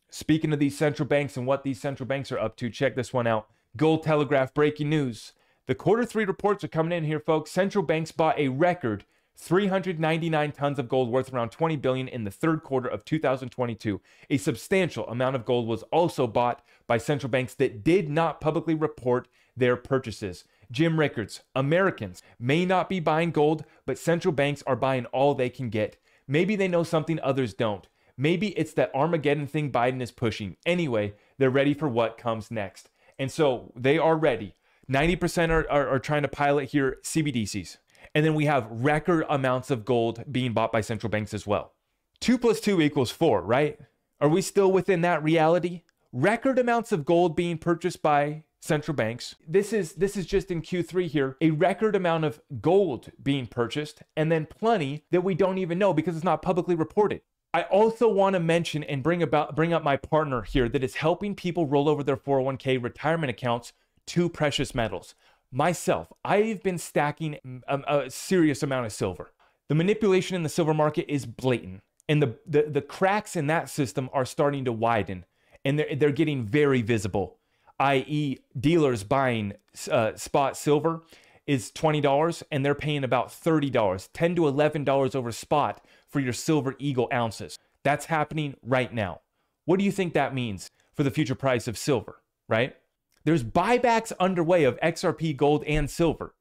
Speaking of these central banks and what these central banks are up to, check this one out. Gold Telegraph breaking news. The Q3 reports are coming in here, folks. Central banks bought a record 399 tons of gold worth around 20 billion in the third quarter of 2022. A substantial amount of gold was also bought by central banks that did not publicly report their purchases. Jim Rickards, Americans may not be buying gold, but central banks are buying all they can get. Maybe they know something others don't. Maybe it's that Armageddon thing Biden is pushing. Anyway, they're ready for what comes next. And so they are ready. 90% are trying to pilot here cbdcs. And then we have record amounts of gold being bought by central banks as well. 2 + 2 = 4, right? Are we still within that reality? Record amounts of gold being purchased by central banks. This is just in Q3 here, a record amount of gold being purchased, and then plenty that we don't even know because it's not publicly reported. I also want to mention and bring up my partner here that is helping people roll over their 401k retirement accounts to precious metals. Myself, I've been stacking a serious amount of silver. The manipulation in the silver market is blatant, and the cracks in that system are starting to widen, and they're getting very visible. I.e., dealers buying spot silver is $20, and they're paying about $30, $10 to $11 over spot for your silver eagle ounces. That's happening right now. What do you think that means for the future price of silver, right? There's buybacks underway of XRP gold and silver.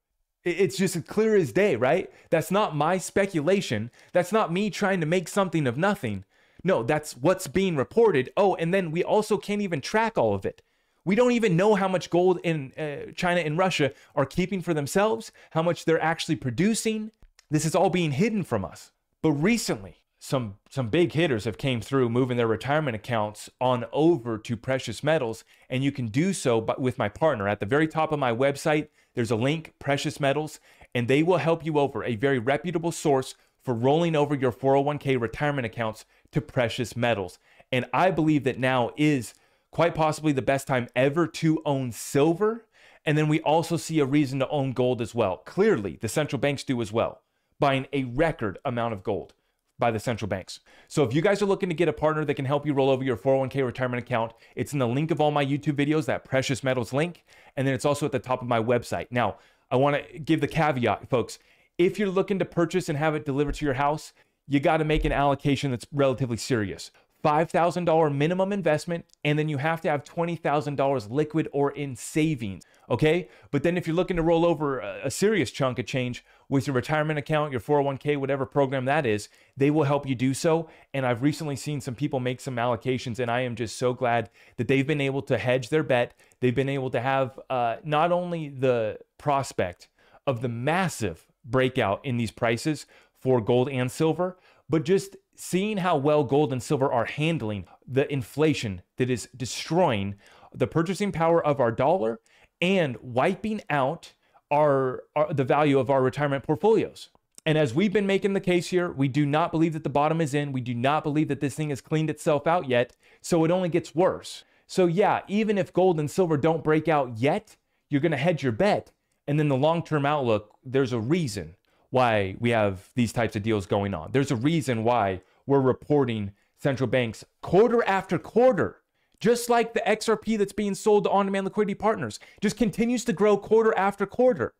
It's just as clear as day, right? That's not my speculation. That's not me trying to make something of nothing. No, that's what's being reported. Oh, and then we also can't even track all of it. We don't even know how much gold in China and Russia are keeping for themselves, how much they're actually producing. This is all being hidden from us. But recently, some big hitters have came through moving their retirement accounts on over to precious metals, and you can do so with my partner. At the very top of my website, there's a link, Precious Metals, and they will help you over, a very reputable source for rolling over your 401k retirement accounts to precious metals. And I believe that now is quite possibly the best time ever to own silver. And then we also see a reason to own gold as well. Clearly, the central banks do as well, buying a record amount of gold by the central banks. So if you guys are looking to get a partner that can help you roll over your 401k retirement account, it's in the link of all my YouTube videos, that precious metals link. And then it's also at the top of my website. Now, I want to give the caveat, folks. If you're looking to purchase and have it delivered to your house, you got to make an allocation that's relatively serious. $5,000 minimum investment, and then you have to have $20,000 liquid or in savings, okay? But then if you're looking to roll over a serious chunk of change with your retirement account, your 401k, whatever program that is, they will help you do so. And I've recently seen some people make some allocations, and I am just so glad that they've been able to hedge their bet. They've been able to have not only the prospect of the massive breakout in these prices for gold and silver, but just seeing how well gold and silver are handling the inflation that is destroying the purchasing power of our dollar and wiping out the value of our retirement portfolios. And as we've been making the case here, we do not believe that the bottom is in. We do not believe that this thing has cleaned itself out yet. So it only gets worse. So yeah, even if gold and silver don't break out yet, you're going to hedge your bet. And then the long-term outlook, there's a reason why we have these types of deals going on. There's a reason why we're reporting central banks quarter after quarter, just like the XRP that's being sold to on-demand liquidity partners, just continues to grow quarter after quarter.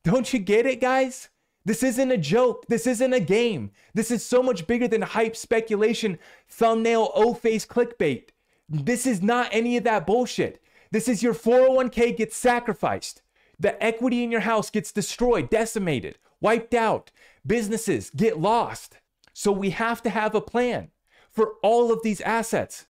Don't you get it, guys? This isn't a joke. This isn't a game. This is so much bigger than hype, speculation, thumbnail, O-face clickbait. This is not any of that bullshit. This is your 401k gets sacrificed. The equity in your house gets destroyed, decimated, wiped out. Businesses get lost. So we have to have a plan for all of these assets.